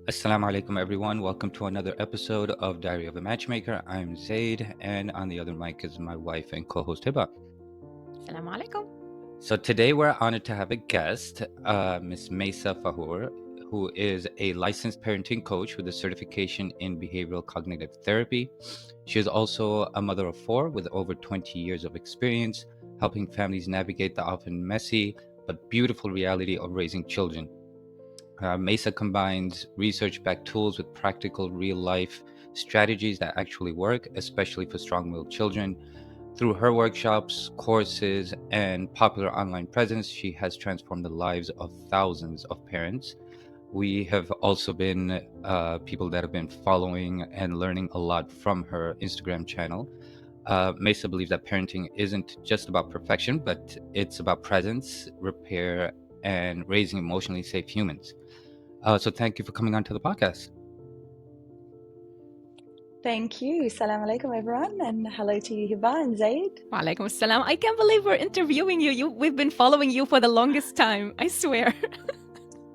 Assalamu alaikum, everyone. Welcome to another episode of Diary of a Matchmaker. I'm Zaid, and on the other mic is my wife and co-host Hiba. Assalamu alaikum. So today we're honored to have a guest, Miss Maysaa Fahour, who is a licensed parenting coach with a certification in behavioral cognitive therapy. She is also a mother of four with over 20 years of experience, helping families navigate the often messy but beautiful reality of raising children. Maysaa combines research-backed tools with practical real-life strategies that actually work, especially for strong-willed children. Through her workshops, courses, and popular online presence, she has transformed the lives of thousands of parents. We have also been people that have been following and learning a lot from her Instagram channel. Maysaa believes that parenting isn't just about perfection, but it's about presence, repair, and raising emotionally safe humans. So thank you for coming on to the podcast. Thank you. Salam alaikum, everyone. And hello to you, Hiba and Zaid. Wa alaikum assalam. I can't believe we're interviewing you. We've been following you for the longest time. I swear.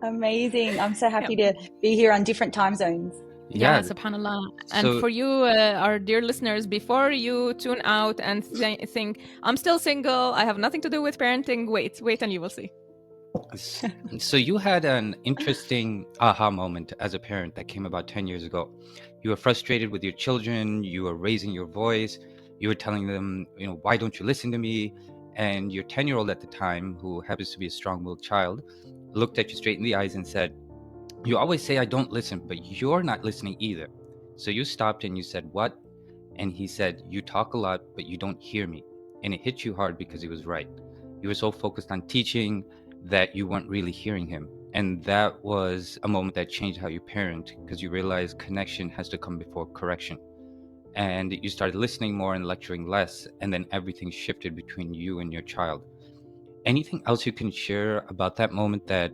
Amazing. I'm so happy to be here on different time zones. Yeah, subhanallah. And So- for you, our dear listeners, before you tune out and think, I'm still single, I have nothing to do with parenting, wait and you will see. So you had an interesting aha moment as a parent that came about 10 years ago. You were frustrated with your children, you were raising your voice, you were telling them, why don't you listen to me? And your 10-year-old at the time, who happens to be a strong-willed child, looked at you straight in the eyes and said, you always say I don't listen, but you're not listening either. So you stopped and you said, what? And he said, you talk a lot, but you don't hear me. And it hit you hard because he was right. You were so focused on teaching that you weren't really hearing him. And that was a moment that changed how you parent, because you realized connection has to come before correction. And you started listening more and lecturing less, and then everything shifted between you and your child. Anything else you can share about that moment that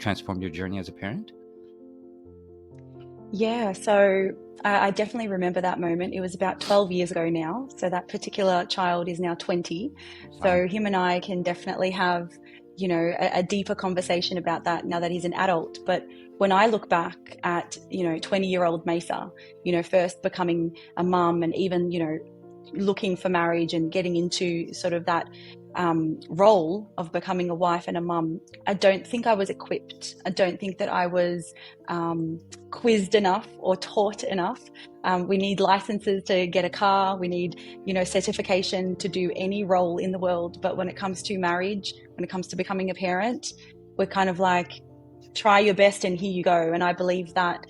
transformed your journey as a parent? Yeah, so I definitely remember that moment. It was about 12 years ago now. So that particular child is now 20. So him and I can definitely have, a deeper conversation about that now that he's an adult. But when I look back at, 20-year-old Maysaa, first becoming a mum and even, looking for marriage and getting into sort of that role of becoming a wife and a mum, I don't think I was equipped. I don't think that I was quizzed enough or taught enough. We need licenses to get a car. We need, certification to do any role in the world. But when it comes to marriage, when it comes to becoming a parent, we're kind of like, try your best and here you go. And I believe that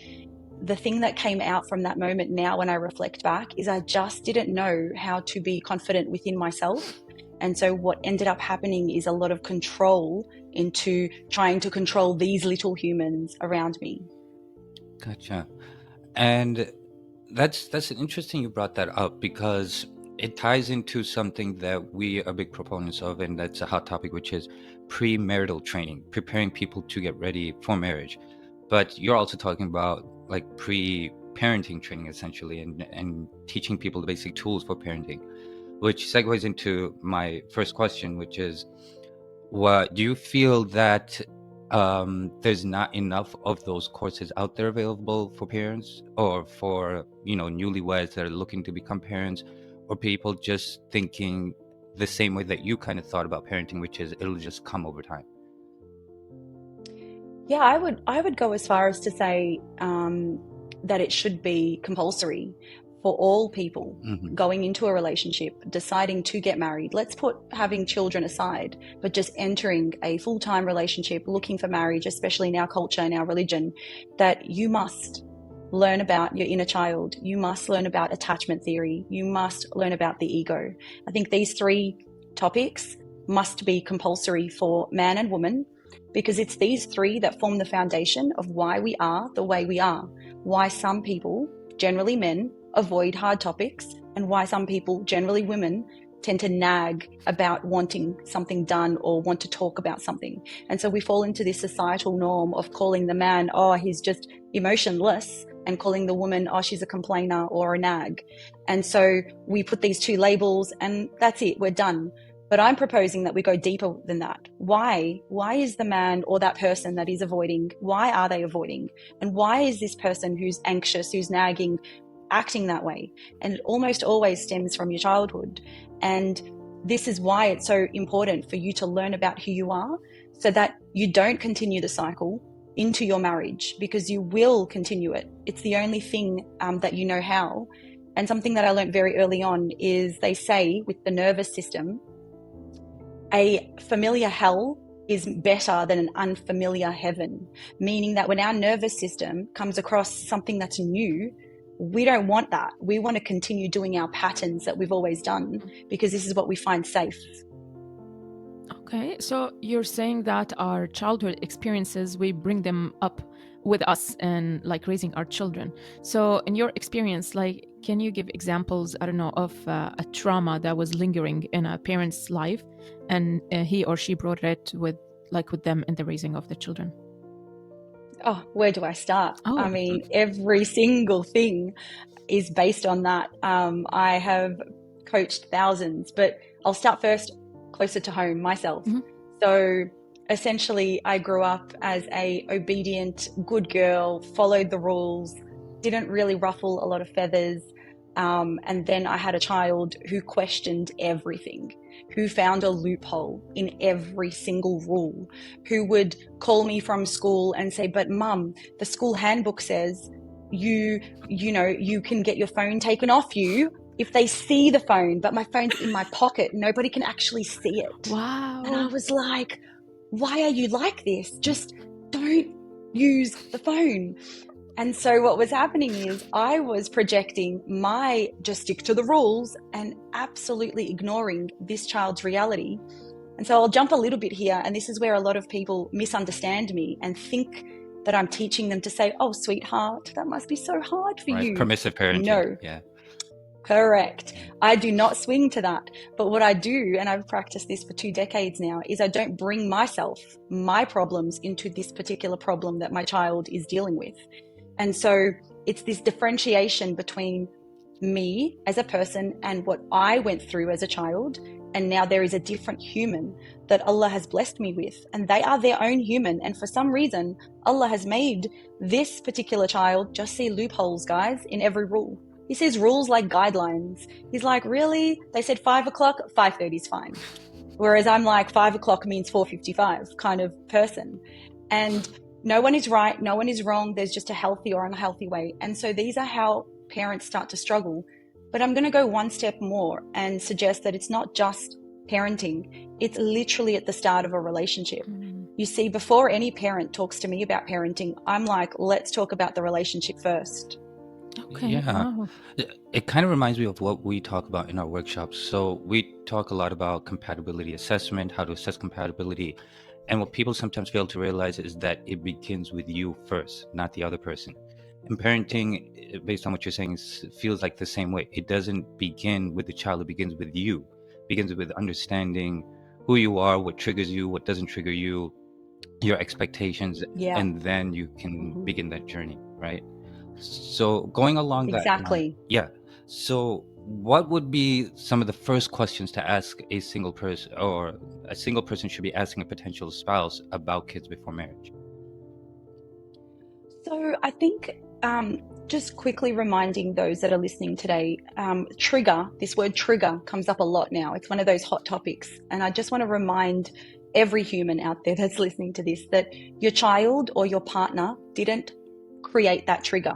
the thing that came out from that moment now when I reflect back is I just didn't know how to be confident within myself. And so what ended up happening is a lot of control into trying to control these little humans around me. Gotcha. And that's interesting you brought that up, because it ties into something that we are big proponents of, and that's a hot topic, which is premarital training, preparing people to get ready for marriage. But you're also talking about like pre-parenting training, essentially, and teaching people the basic tools for parenting, which segues into my first question, which is, what do you feel that there's not enough of those courses out there available for parents, or for newlyweds that are looking to become parents, or people just thinking the same way that you kind of thought about parenting, which is it'll just come over time? Yeah, I would go as far as to say that it should be compulsory for all people going into a relationship, deciding to get married. Let's put having children aside, but just entering a full-time relationship, looking for marriage, especially in our culture and our religion, that you must learn about your inner child. You must learn about attachment theory. You must learn about the ego. I think these three topics must be compulsory for man and woman, because it's these three that form the foundation of why we are the way we are, why some people, generally men, avoid hard topics, and why some people, generally women, tend to nag about wanting something done or want to talk about something. And so we fall into this societal norm of calling the man, oh, he's just emotionless, and calling the woman, oh, she's a complainer or a nag. And so we put these two labels and that's it, we're done. But I'm proposing that we go deeper than that. Why? Why is the man or that person that is avoiding, why are they avoiding? And why is this person who's anxious, who's nagging, acting that way? And it almost always stems from your childhood. And this is why it's so important for you to learn about who you are, so that you don't continue the cycle into your marriage, because you will continue it. It's the only thing that you know how. And something that I learned very early on is, they say with the nervous system, a familiar hell is better than an unfamiliar heaven, meaning that when our nervous system comes across something that's new, we don't want that. We want to continue doing our patterns that we've always done, because this is what we find safe. Okay, so you're saying that our childhood experiences, we bring them up with us and like raising our children. So in your experience, like, can you give examples, I don't know, of a trauma that was lingering in a parent's life, and he or she brought it with them in the raising of the children? Oh, where do I start? Oh. I mean, every single thing is based on that. I have coached thousands, but I'll start first closer to home, myself. Mm-hmm. So essentially, I grew up as a obedient, good girl, followed the rules, didn't really ruffle a lot of feathers. And then I had a child who questioned everything, who found a loophole in every single rule, who would call me from school and say, but mum, the school handbook says you can get your phone taken off you if they see the phone, but my phone's in my pocket. Nobody can actually see it. Wow. And I was like, why are you like this? Just don't use the phone. And so what was happening is I was projecting my just stick to the rules and absolutely ignoring this child's reality. And so I'll jump a little bit here. And this is where a lot of people misunderstand me and think that I'm teaching them to say, oh, sweetheart, that must be so hard for you. Permissive parenting. No. Yeah. Correct. I do not swing to that. But what I do, and I've practiced this for 2 decades now, is I don't bring myself, my problems into this particular problem that my child is dealing with. And so it's this differentiation between me as a person and what I went through as a child. And now there is a different human that Allah has blessed me with, and they are their own human. And for some reason, Allah has made this particular child just see loopholes, guys, in every rule. He says rules like guidelines. He's like, really? They said 5 o'clock, 5:30 is fine. Whereas I'm like, 5 o'clock means 4:55 kind of person. And no one is right, no one is wrong. There's just a healthy or unhealthy way. And so these are how parents start to struggle. But I'm going to go one step more and suggest that it's not just parenting. It's literally at the start of a relationship. You see, before any parent talks to me about parenting, I'm like, let's talk about the relationship first. Okay. Yeah. Wow. It kind of reminds me of what we talk about in our workshops. So we talk a lot about compatibility assessment, how to assess compatibility. And what people sometimes fail to realize is that it begins with you first, not the other person. And parenting, based on what you're saying, feels like the same way. It doesn't begin with the child, it begins with you. It begins with understanding who you are, what triggers you, what doesn't trigger you, your expectations, and then you can begin that journey, right? So going along Exactly. So what would be some of the first questions to ask a single person, or a single person should be asking a potential spouse about kids before marriage? So I think just quickly reminding those that are listening today, trigger, this word trigger comes up a lot now. It's one of those hot topics. And I just want to remind every human out there that's listening to this that your child or your partner didn't create that trigger.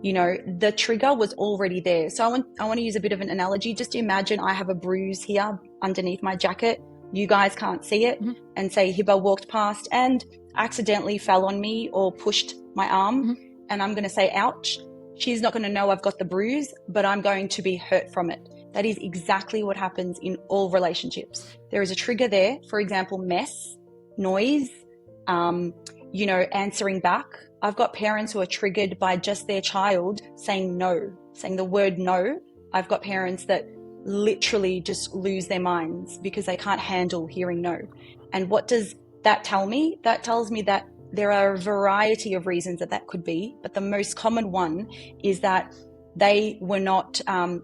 You know, the trigger was already there. So I want to use a bit of an analogy. Just imagine I have a bruise here underneath my jacket. You guys can't see it. And say Hiba walked past and accidentally fell on me or pushed my arm. And I'm going to say, ouch. She's not going to know I've got the bruise, but I'm going to be hurt from it. That is exactly what happens in all relationships. There is a trigger there. For example, mess, noise, answering back. I've got parents who are triggered by just their child saying no, saying the word no. I've got parents that literally just lose their minds because they can't handle hearing no. And what does that tell me? That tells me that there are a variety of reasons that could be, but the most common one is that they were not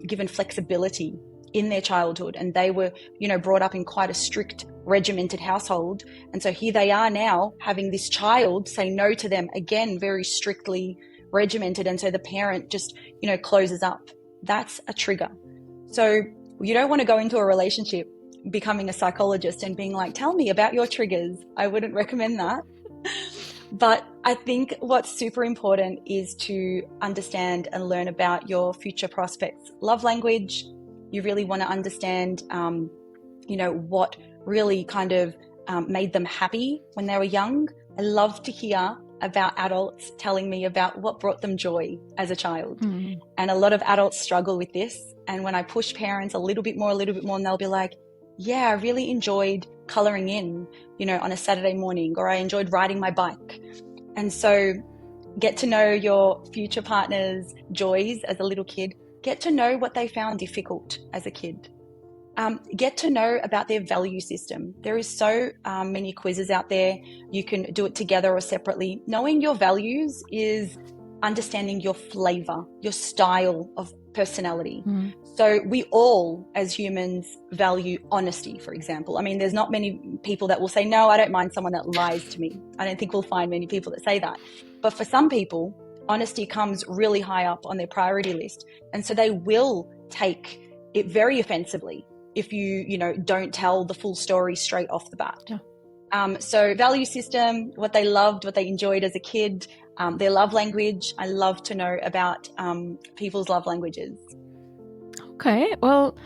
given flexibility in their childhood, and they were, brought up in quite a strict, regimented household. And so here they are now having this child say no to them, again, very strictly regimented. And so the parent just, closes up. That's a trigger. So you don't want to go into a relationship becoming a psychologist and being like, tell me about your triggers. I wouldn't recommend that. But I think what's super important is to understand and learn about your future prospects' love language. You really want to understand, what really kind of made them happy when they were young. I love to hear about adults telling me about what brought them joy as a child. Mm-hmm. And a lot of adults struggle with this. And when I push parents a little bit more, and they'll be like, yeah, I really enjoyed coloring in, on a Saturday morning, or I enjoyed riding my bike. And so get to know your future partner's joys as a little kid. Get to know what they found difficult as a kid. Get to know about their value system. There is so many quizzes out there. You can do it together or separately. Knowing your values is understanding your flavor, your style of personality. Mm. So we all, as humans, value honesty, for example. I mean, there's not many people that will say, no, I don't mind someone that lies to me. I don't think we'll find many people that say that. But for some people, honesty comes really high up on their priority list. And so they will take it very offensively if you don't tell the full story straight off the bat. Yeah. So value system, what they loved, what they enjoyed as a kid, their love language. I love to know about people's love languages. Okay, well,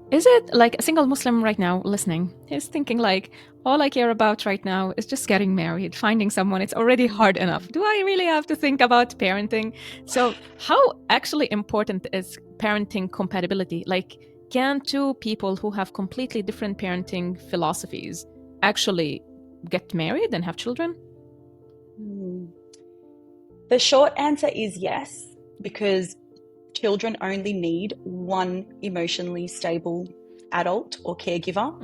is it like a single Muslim right now listening is thinking like, all I care about right now is just getting married, finding someone, it's already hard enough. Do I really have to think about parenting? So how actually important is parenting compatibility? Like, can two people who have completely different parenting philosophies actually get married and have children? The short answer is yes, because children only need one emotionally stable adult or caregiver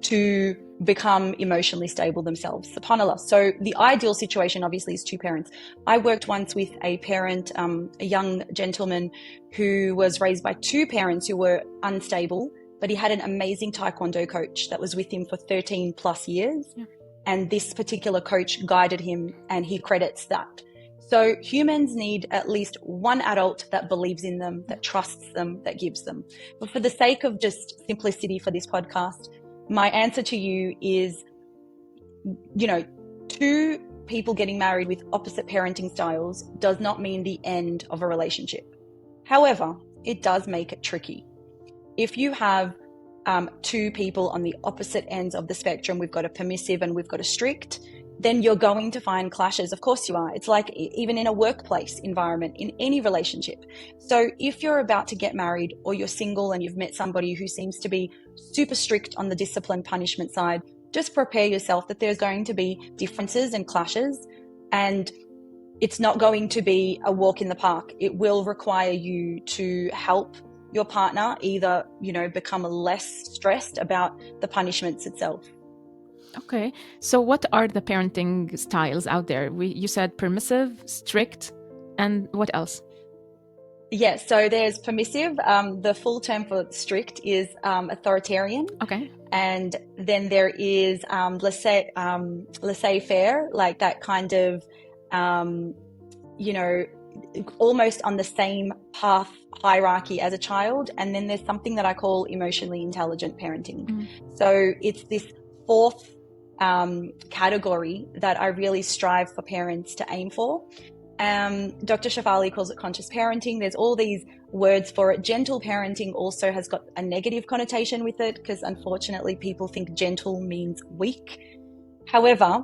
to become emotionally stable themselves, subhanAllah. So the ideal situation obviously is two parents. I worked once with a parent, a young gentleman who was raised by two parents who were unstable, but he had an amazing taekwondo coach that was with him for 13 plus years. Yeah. And this particular coach guided him, and he credits that. So humans need at least one adult that believes in them, that trusts them, that gives them. But for the sake of just simplicity for this podcast, my answer to you is, two people getting married with opposite parenting styles does not mean the end of a relationship. However, it does make it tricky. If you have two people on the opposite ends of the spectrum, we've got a permissive and we've got a strict, then you're going to find clashes. Of course you are. It's like even in a workplace environment, in any relationship. So if you're about to get married, or you're single and you've met somebody who seems to be super strict on the discipline punishment side, just prepare yourself that there's going to be differences and clashes, and it's not going to be a walk in the park. It will require you to help your partner either, become less stressed about the punishments itself. Okay, so what are the parenting styles out there? You said permissive, strict, and what else? Yeah, so there's permissive. The full term for strict is authoritarian. Okay. And then there is laissez-faire, like that kind of, almost on the same path hierarchy as a child. And then there's something that I call emotionally intelligent parenting. Mm. So it's this fourth category that I really strive for parents to aim for. Dr. Shafali calls it conscious parenting. There's all these words for it. Gentle parenting also has got a negative connotation with it, because unfortunately people think gentle means weak. However,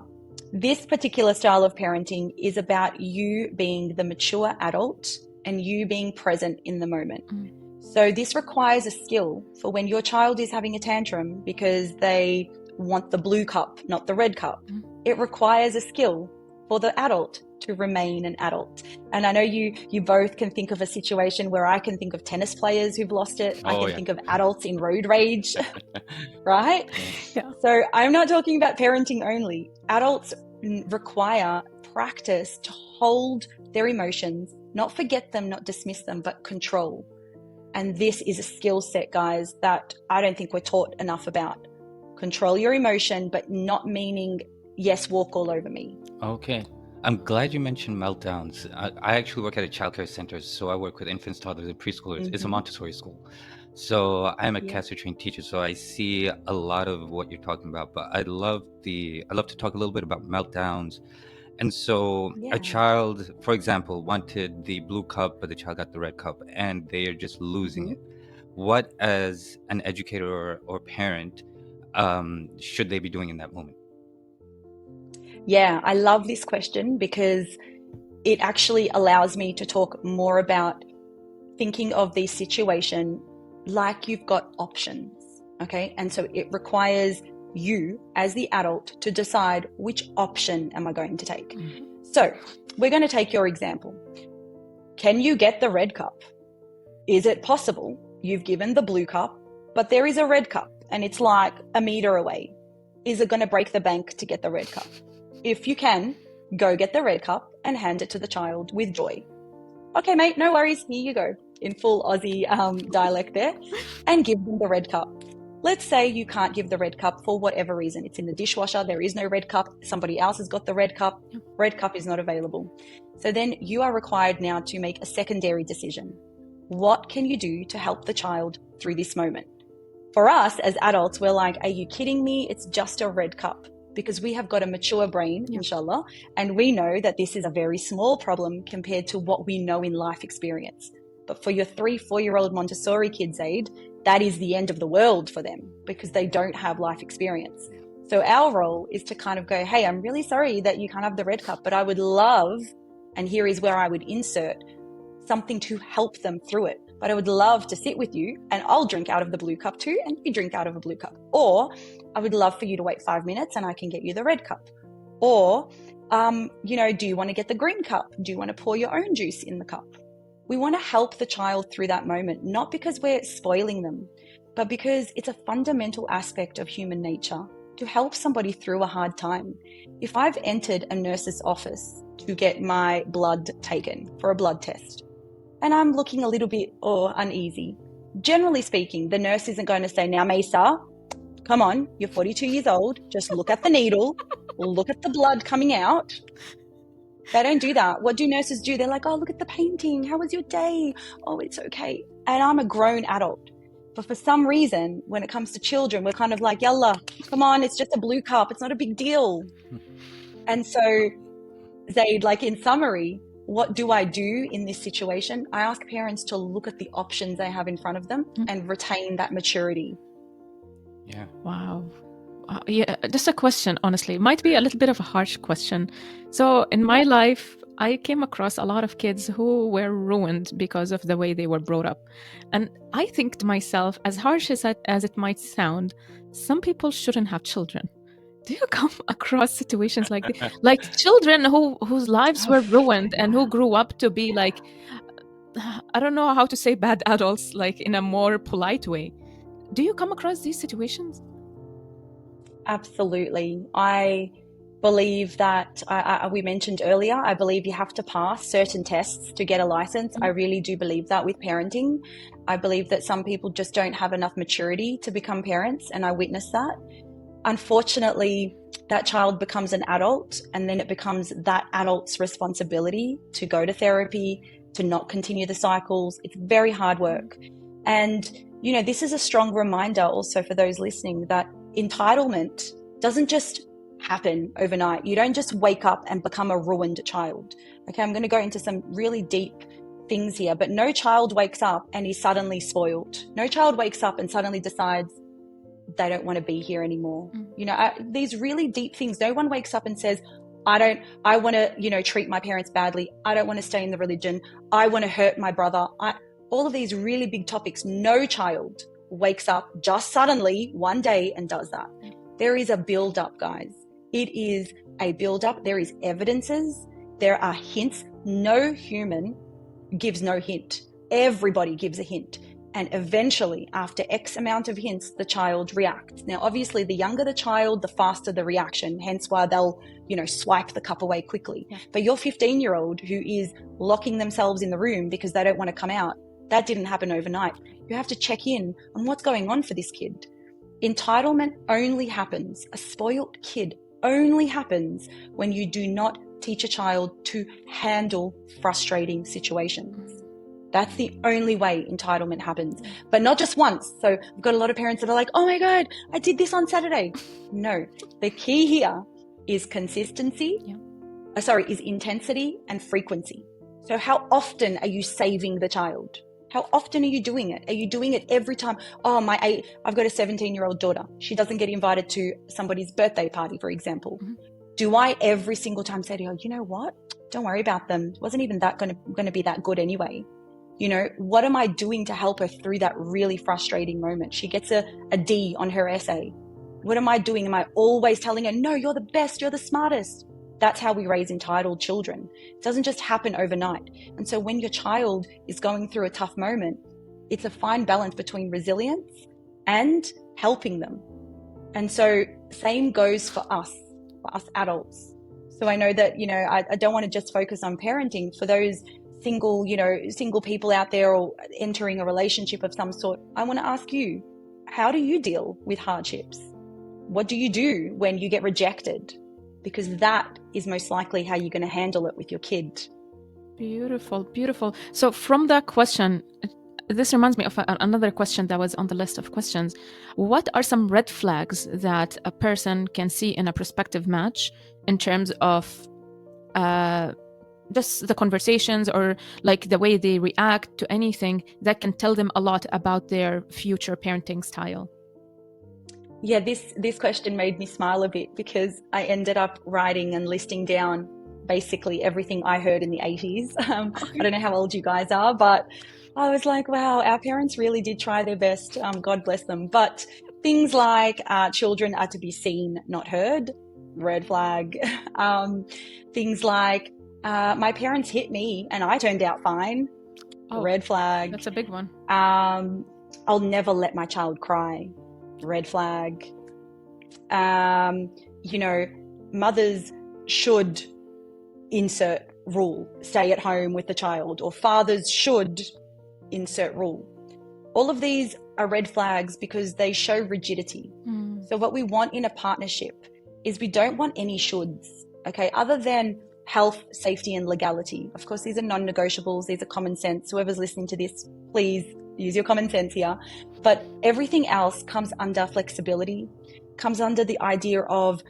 this particular style of parenting is about you being the mature adult and you being present in the moment. Mm. So this requires a skill for when your child is having a tantrum because they want the blue cup, not the red cup. Mm. It requires a skill for the adult to remain an adult. And I know you both can think of a situation where I can think of tennis players who've lost it. I can think of adults in road rage, right? Yeah. So I'm not talking about parenting only. Adults require practice to hold their emotions, not forget them, not dismiss them, but control. And this is a skill set, guys, that I don't think we're taught enough about. Control your emotion, but not meaning, yes, walk all over me. Okay. I'm glad you mentioned meltdowns. I actually work at a childcare center, so I work with infants, toddlers, and preschoolers. It's a Montessori school. So I'm a CASA trained teacher, so I see a lot of what you're talking about. But I love to talk a little bit about meltdowns. And so a child, for example, wanted the blue cup, but the child got the red cup, and they are just losing it. What, as an educator or parent, should they be doing in that moment? Yeah, I love this question because it actually allows me to talk more about thinking of the situation like you've got options, okay? And so it requires you as the adult to decide which option am I going to take. So we're going to take your example. Can you get the red cup? Is it possible you've given the blue cup, but there is a red cup and it's like a meter away? Is it going to break the bank to get the red cup? If you can, go get the red cup and hand it to the child with joy. Okay, mate, no worries. Here you go, in full Aussie dialect there, and give them the red cup. Let's say you can't give the red cup for whatever reason. It's in the dishwasher. There is no red cup. Somebody else has got the red cup. Red cup is not available. So then you are required now to make a secondary decision. What can you do to help the child through this moment? For us as adults, we're like, are you kidding me? It's just a red cup. Because we have got a mature brain, inshallah, and we know that this is a very small problem compared to what we know in life experience. But for your 3-4-year-old Montessori kids, Zaid, that is the end of the world for them because they don't have life experience. So our role is to kind of go, hey, I'm really sorry that you can't have the red cup, but I would love, and here is where I would insert something to help them through it. But I would love to sit with you and I'll drink out of the blue cup too, and you drink out of a blue cup. Or I would love for you to wait 5 minutes and I can get you the red cup. Or, do you want to get the green cup? Do you want to pour your own juice in the cup? We want to help the child through that moment, not because we're spoiling them, but because it's a fundamental aspect of human nature to help somebody through a hard time. If I've entered a nurse's office to get my blood taken for a blood test, and I'm looking a little bit uneasy, generally speaking, the nurse isn't going to say, now, Maysaa, come on, you're 42 years old. Just look at the needle, look at the blood coming out. They don't do that. What do nurses do? They're like, oh, look at the painting. How was your day? Oh, it's okay. And I'm a grown adult. But for some reason, when it comes to children, we're kind of like, yalla, come on, it's just a blue cup. It's not a big deal. And so, Zaid, like in summary, what do I do in this situation? I ask parents to look at the options they have in front of them and retain that maturity. Yeah. Wow. Yeah, just a question, honestly. It might be a little bit of a harsh question. So in my life, I came across a lot of kids who were ruined because of the way they were brought up. And I think to myself, as harsh as it might sound, some people shouldn't have children. Do you come across situations like this? Like children whose lives were ruined and who grew up to be like, I don't know how to say bad adults, like in a more polite way. Do you come across these situations? Absolutely. I believe that we mentioned earlier, I believe you have to pass certain tests to get a license. I really do believe that with parenting. I believe that some people just don't have enough maturity to become parents, and I witness that. Unfortunately, that child becomes an adult, and then it becomes that adult's responsibility to go to therapy, to not continue the cycles. It's very hard work. And, this is a strong reminder also for those listening that entitlement doesn't just happen overnight. You don't just wake up and become a ruined child. Okay, I'm going to go into some really deep things here, but no child wakes up and is suddenly spoiled. No child wakes up and suddenly decides they don't want to be here anymore. These really deep things. No one wakes up and says, I want to, treat my parents badly. I don't want to stay in the religion. I want to hurt my brother. All of these really big topics. No child wakes up just suddenly one day and does that. There is a build up, guys. It is a build up. There is evidences. There are hints. No human gives no hint. Everybody gives a hint. And eventually, after X amount of hints, the child reacts. Now, obviously, the younger the child, the faster the reaction, hence why they'll, swipe the cup away quickly. Yeah. But your 15-year-old who is locking themselves in the room because they don't want to come out, That didn't happen overnight. You have to check in on what's going on for this kid. Entitlement only happens, a spoiled kid only happens when you do not teach a child to handle frustrating situations. That's the only way entitlement happens, but not just once. So I've got a lot of parents that are like, oh my God, I did this on Saturday. No, the key here is consistency. Is intensity and frequency. So how often are you saving the child? How often are you doing it? Are you doing it every time? Oh, I've got a 17-year-old daughter. She doesn't get invited to somebody's birthday party, for example. Do I every single time say to her, you know what? Don't worry about them. It wasn't even that going to be that good anyway. You know, what am I doing to help her through that really frustrating moment? She gets a D on her essay. What am I doing? Am I always telling her, no, you're the best, you're the smartest? That's how we raise entitled children. It doesn't just happen overnight. And so when your child is going through a tough moment, it's a fine balance between resilience and helping them. And so same goes for us adults. So I know that, you know, I don't want to just focus on parenting. For those single people out there or entering a relationship of some sort, I want to ask you, how do you deal with hardships? What do you do when you get rejected? Because that is most likely how you're going to handle it with your kid. Beautiful, beautiful. So from that question, this reminds me of another question that was on the list of questions. What are some red flags that a person can see in a prospective match in terms of just the conversations or like the way they react to anything that can tell them a lot about their future parenting style? Yeah, this question made me smile a bit because I ended up writing and listing down basically everything I heard in the 80s. I don't know how old you guys are, but I was like, wow, our parents really did try their best. God bless them. But things like children are to be seen, not heard, red flag. Things like my parents hit me and I turned out fine, red flag. That's a big one. I'll never let my child cry. Red flag. You know, mothers should insert rule, stay at home with the child, or fathers should insert rule. All of these are red flags because they show rigidity. So what we want in a partnership is we don't want any shoulds, okay, other than health, safety, and legality. Of course, these are non-negotiables. These are common sense. Whoever's listening to this, please use your common sense here. But everything else comes under flexibility, comes under the idea of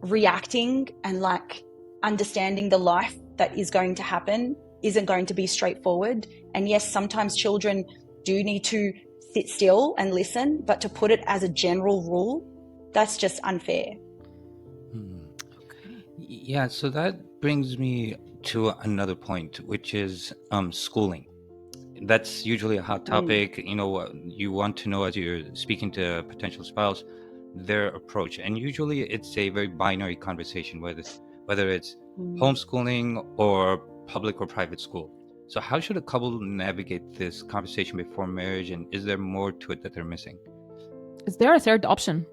reacting and like understanding the life that is going to happen isn't going to be straightforward. And yes, sometimes children do need to sit still and listen, but to put it as a general rule, that's just unfair. Okay. Yeah, so that brings me to another point, which is schooling. That's usually a hot topic. You know, you want to know as you're speaking to a potential spouse, their approach. And usually it's a very binary conversation, whether it's homeschooling or public or private school. So how should a couple navigate this conversation before marriage? And is there more to it that they're missing? Is there a third option?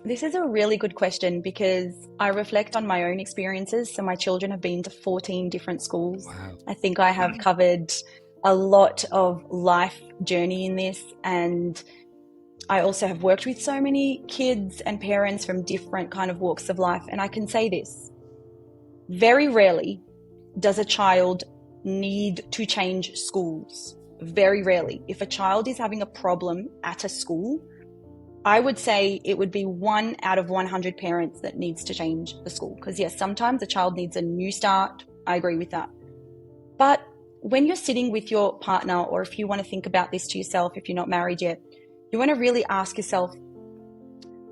This is a really good question because I reflect on my own experiences. So my children have been to 14 different schools. Wow. I think I have covered a lot of life journey in this. And I also have worked with so many kids and parents from different kind of walks of life. And I can say this, very rarely does a child need to change schools. Very rarely. If a child is having a problem at a school, I would say it would be 1 out of 100 parents that needs to change the school. Because yes, sometimes a child needs a new start. I agree with that. But when you're sitting with your partner, or if you want to think about this to yourself, if you're not married yet, you want to really ask yourself,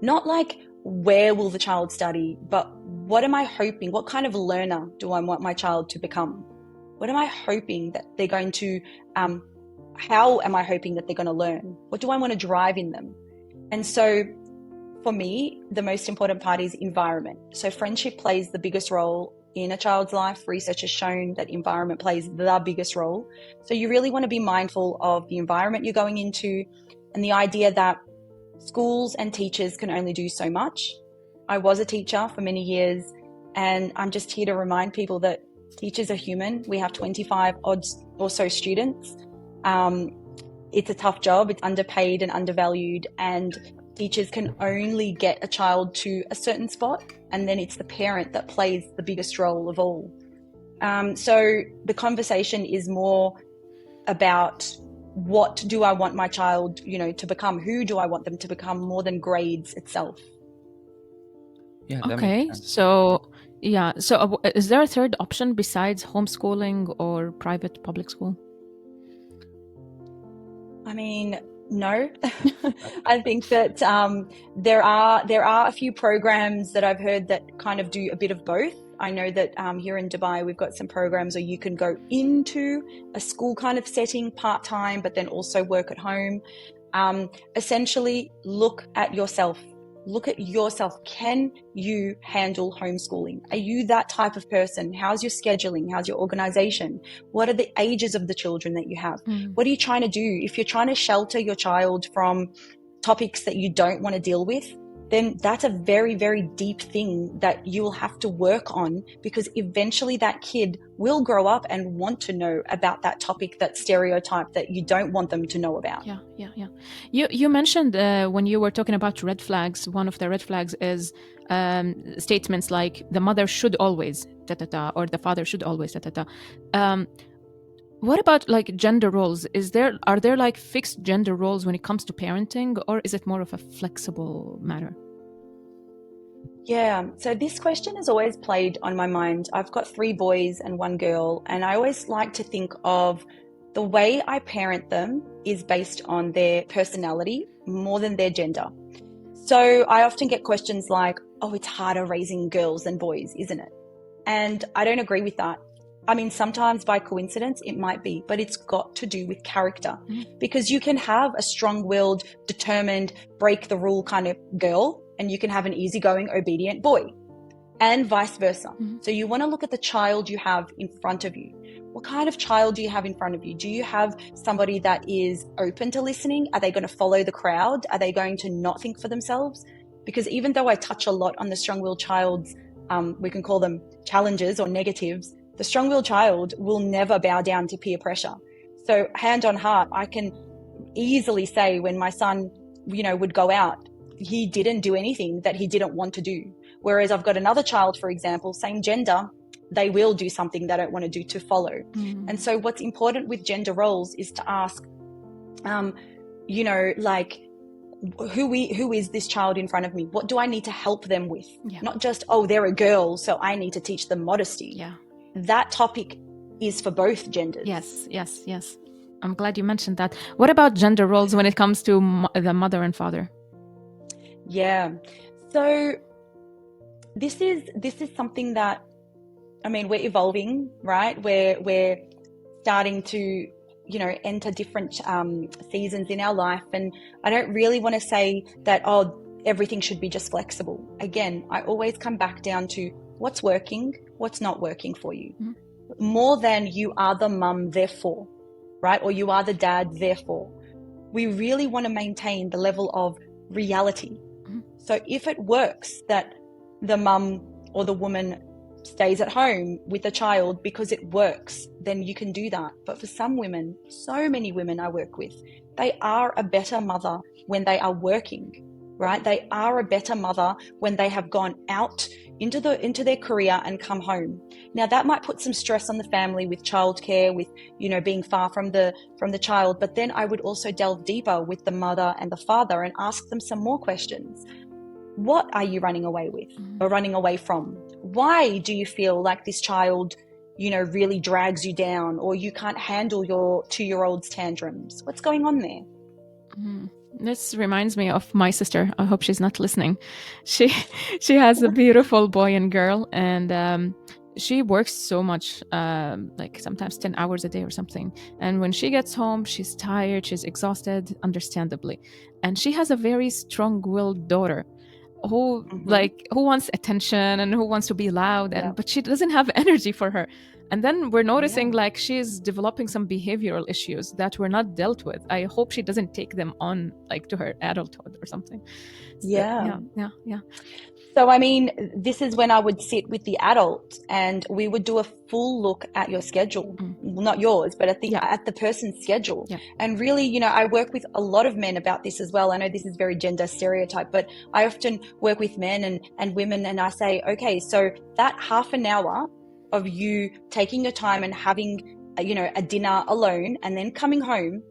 not like where will the child study, but what am I hoping? What kind of learner do I want my child to become? What am I hoping that they're going to, how am I hoping that they're going to learn? What do I want to drive in them? And so for me, the most important part is environment. So friendship plays the biggest role in a child's life. Research has shown that environment plays the biggest role. So you really want to be mindful of the environment you're going into and the idea that schools and teachers can only do so much. I was a teacher for many years, and I'm just here to remind people that Teachers are human. We have 25 odd or so students. It's a tough job. It's underpaid and undervalued, and teachers can only get a child to a certain spot, and then it's the parent that plays the biggest role of all. So the conversation is more about, what do I want my child, to become? Who do I want them to become, more than grades itself? Yeah, that Okay, makes sense. so yeah, so is there a third option besides homeschooling or private public school? I mean, no. I think that there are a few programs that I've heard that kind of do a bit of both. I know that here in Dubai, we've got some programs where you can go into a school kind of setting part-time, but then also work at home. Essentially, look at yourself. Look at yourself. Can you handle homeschooling? Are you that type of person? How's your scheduling? How's your organization? What are the ages of the children that you have? What are you trying to do? If you're trying to shelter your child from topics that you don't want to deal with, then that's a very, very deep thing that you will have to work on, because eventually that kid will grow up and want to know about that topic, that stereotype that you don't want them to know about. Yeah. You mentioned when you were talking about red flags, one of the red flags is statements like the mother should always da-da-da, or the father should always da-da-da. What about like gender roles? Are there like fixed gender roles when it comes to parenting, or is it more of a flexible matter? Yeah, so this question has always played on my mind. I've got 3 boys and 1 girl, and I always like to think of the way I parent them is based on their personality more than their gender. So I often get questions like, oh, it's harder raising girls than boys, isn't it? And I don't agree with that. I mean, sometimes by coincidence, it might be, but it's got to do with character, because you can have a strong-willed, determined, break the rule kind of girl, and you can have an easygoing, obedient boy, and vice versa. So you want to look at the child you have in front of you. What kind of child do you have in front of you? Do you have somebody that is open to listening? Are they going to follow the crowd? Are they going to not think for themselves? Because even though I touch a lot on the strong-willed child's, we can call them challenges or negatives, the strong-willed child will never bow down to peer pressure. So hand on heart, I can easily say when my son, would go out, he didn't do anything that he didn't want to do. Whereas I've got another child, for example, same gender, they will do something they don't want to do to follow. And so what's important with gender roles is to ask, like, who is this child in front of me? What do I need to help them with? Not just, oh, they're a girl, so I need to teach them modesty. That topic is for both genders. Yes. I'm glad you mentioned that. What about gender roles when it comes to the mother and father? Yeah. So this is something that, I mean, we're evolving, right? We're starting to, enter different seasons in our life. And I don't really want to say that, oh, everything should be just flexible. Again, I always come back down to what's working, what's not working for you. More than you are the mum, therefore, right? Or you are the dad, therefore. We really want to maintain the level of reality. So if it works that the mum or the woman stays at home with the child because it works, then you can do that. But for some women, so many women I work with, they are a better mother when they are working, right? They are a better mother when they have gone out into their career and come home. Now that might put some stress on the family with childcare, with, being far from the child. But then I would also delve deeper with the mother and the father and ask them some more questions. What are you running away with or running away from? Why do you feel like this child, really drags you down, or you can't handle your 2-year-old's tantrums? What's going on there? This reminds me of my sister. I hope she's not listening. She has a beautiful boy and girl, and she works so much, like sometimes 10 hours a day or something. And when she gets home, she's tired, she's exhausted, understandably. And she has a very strong-willed daughter who wants attention and who wants to be loud, but she doesn't have energy for her. And then we're noticing like she's developing some behavioral issues that were not dealt with. I hope she doesn't take them on like to her adulthood or something. So, yeah. So, I mean, this is when I would sit with the adult and we would do a full look at your schedule, well, not yours, but at the person's schedule. Yeah. And really, you know, I work with a lot of men about this as well. I know this is very gender stereotype, but I often work with men and women, and I say, okay, so that half an hour of you taking your time and having, you know, a dinner alone and then coming home,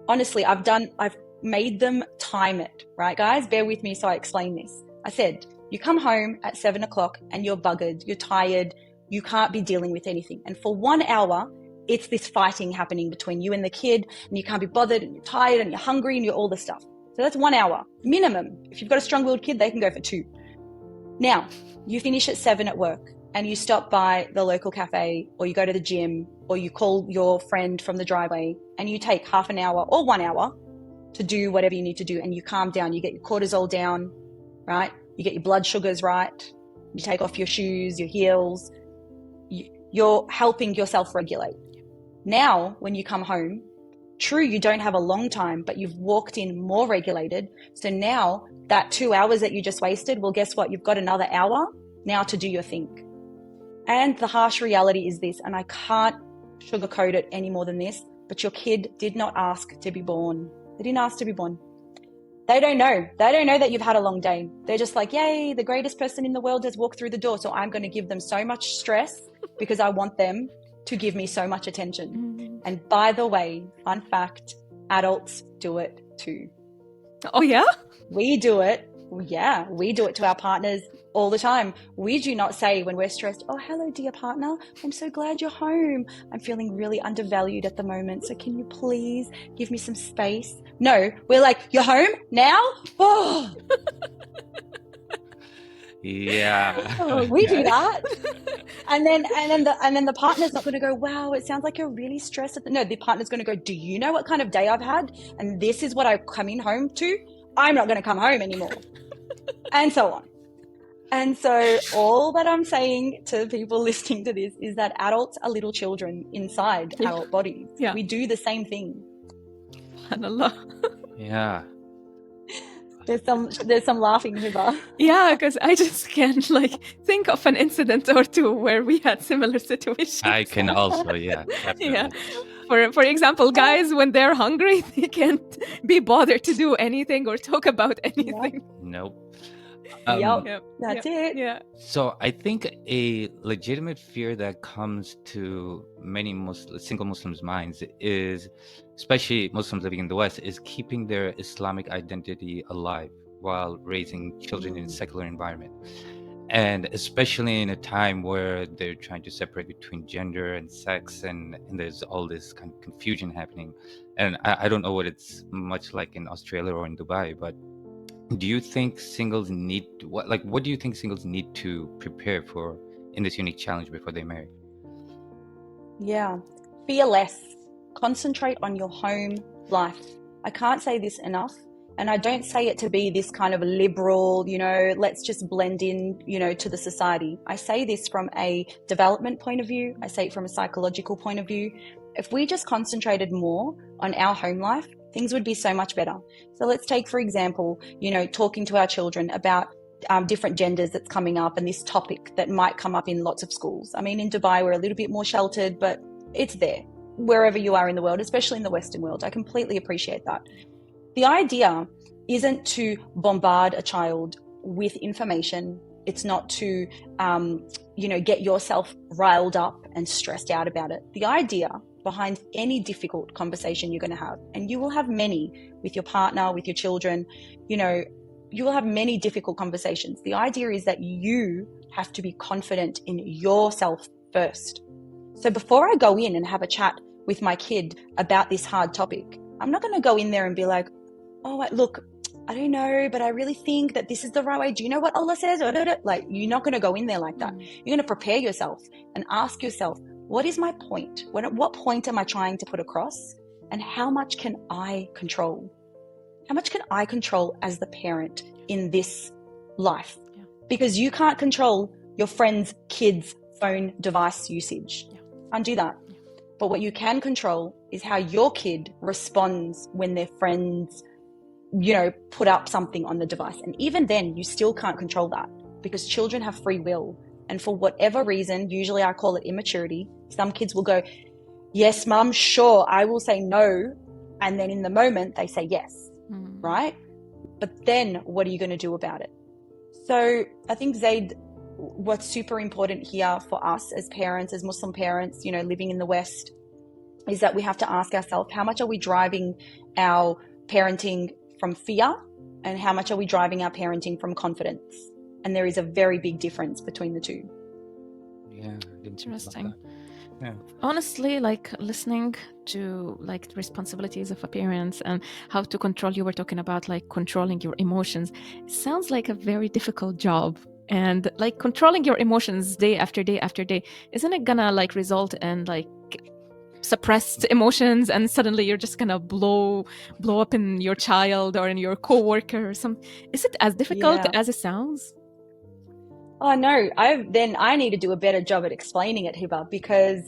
honestly, I've made them time it, right, guys? Bear with me so I explain this. I said, you come home at 7 o'clock and you're buggered, you're tired, you can't be dealing with anything. And for 1 hour, it's this fighting happening between you and the kid, and you can't be bothered, and you're tired, and you're hungry, and you're all this stuff. So that's 1 hour minimum. If you've got a strong-willed kid, they can go for 2. Now, you finish at 7 at work, and you stop by the local cafe, or you go to the gym, or you call your friend from the driveway, and you take half an hour or 1 hour to do whatever you need to do, and you calm down, you get your cortisol down, right? You get your blood sugars right. You take off your shoes, your heels. You're helping yourself regulate. Now, when you come home, true, you don't have a long time, but you've walked in more regulated. So now that 2 hours that you just wasted, well, guess what? You've got another hour now to do your thing. And the harsh reality is this, and I can't sugarcoat it any more than this, but your kid did not ask to be born. They didn't ask to be born. They don't know. They don't know that you've had a long day. They're just like, yay, the greatest person in the world has walked through the door. So I'm going to give them so much stress because I want them to give me so much attention. And by the way, fun fact, adults do it too. Oh, yeah? We do it. Yeah, we do it to our partners all the time. We do not say when we're stressed, oh, hello, dear partner. I'm so glad you're home. I'm feeling really undervalued at the moment. So can you please give me some space? No, we're like, you're home now? Oh. Yeah. We do that. And then the partner's not going to go, wow, it sounds like you're really stressed. No, the partner's going to go, do you know what kind of day I've had? And this is what I'm coming home to. I'm not going to come home anymore. And so on. And so all that I'm saying to people listening to this is that adults are little children inside our bodies. Yeah. We do the same thing. Yeah. There's some laughing, Hiba. Yeah, because I just can think of an incident or two where we had similar situations. I can also, yeah. Definitely. Yeah. For example, guys, when they're hungry, they can't be bothered to do anything or talk about anything. Nope. That's it. Yeah. So I think a legitimate fear that comes to many single Muslims' minds is, especially Muslims living in the West, is keeping their Islamic identity alive while raising children in a secular environment. And especially in a time where they're trying to separate between gender and sex, and there's all this kind of confusion happening. And I don't know what it's much like in Australia or in Dubai, but do you think singles need, what do you think singles need to prepare for in this unique challenge before they marry? Yeah. Fear less. Concentrate on your home life. I can't say this enough. And I don't say it to be this kind of liberal, let's just blend in, to the society. I say this from a development point of view. I say it from a psychological point of view. If we just concentrated more on our home life, things would be so much better. So let's take, for example, talking to our children about different genders that's coming up and this topic that might come up in lots of schools. I mean, in Dubai, we're a little bit more sheltered, but it's there wherever you are in the world, especially in the Western world. I completely appreciate that. The idea isn't to bombard a child with information. It's not to, get yourself riled up and stressed out about it. The idea behind any difficult conversation you're going to have, and you will have many with your partner, with your children, you will have many difficult conversations. The idea is that you have to be confident in yourself first. So before I go in and have a chat with my kid about this hard topic, I'm not going to go in there and be like, oh, look, I don't know, but I really think that this is the right way. Do you know what Allah says? You're not going to go in there like that. You're going to prepare yourself and ask yourself, what is my point? What point am I trying to put across? And how much can I control? How much can I control as the parent in this life? Yeah. Because you can't control your friend's kid's phone device usage. Yeah. Can't do that. Yeah. But what you can control is how your kid responds when their friends put up something on the device. And even then, you still can't control that. because children have free will. And for whatever reason, usually I call it immaturity, some kids will go, yes, mum, sure, I will say no. And then in the moment they say yes, right? But then what are you going to do about it? So I think, Zaid, what's super important here for us as parents, as Muslim parents, living in the West, is that we have to ask ourselves, how much are we driving our parenting from fear and how much are we driving our parenting from confidence? And there is a very big difference between the two. Yeah, interesting. Yeah. Honestly, like listening to like the responsibilities of a parent and how to control, you were talking about like controlling your emotions. It sounds like a very difficult job. And like controlling your emotions day after day after day, isn't it gonna like result in like suppressed emotions and suddenly you're just gonna blow up in your child or in your coworker or something? Is it as difficult as it sounds? Oh no, I need to do a better job at explaining it, Hiba, because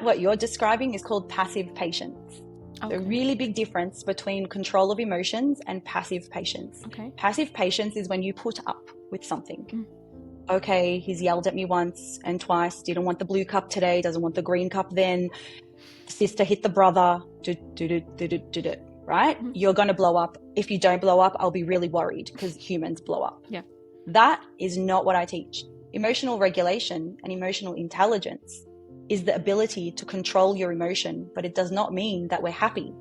what you're describing is called passive patience. Okay. The really big difference between control of emotions and passive patience. Okay. Passive patience is when you put up with something. Okay, he's yelled at me once and twice, didn't want the blue cup today, doesn't want the green cup then, the sister hit the brother, right? You're going to blow up. If you don't blow up, I'll be really worried because humans blow up. Yeah. That is not what I teach. Emotional regulation and emotional intelligence is the ability to control your emotion, but it does not mean that we're happy.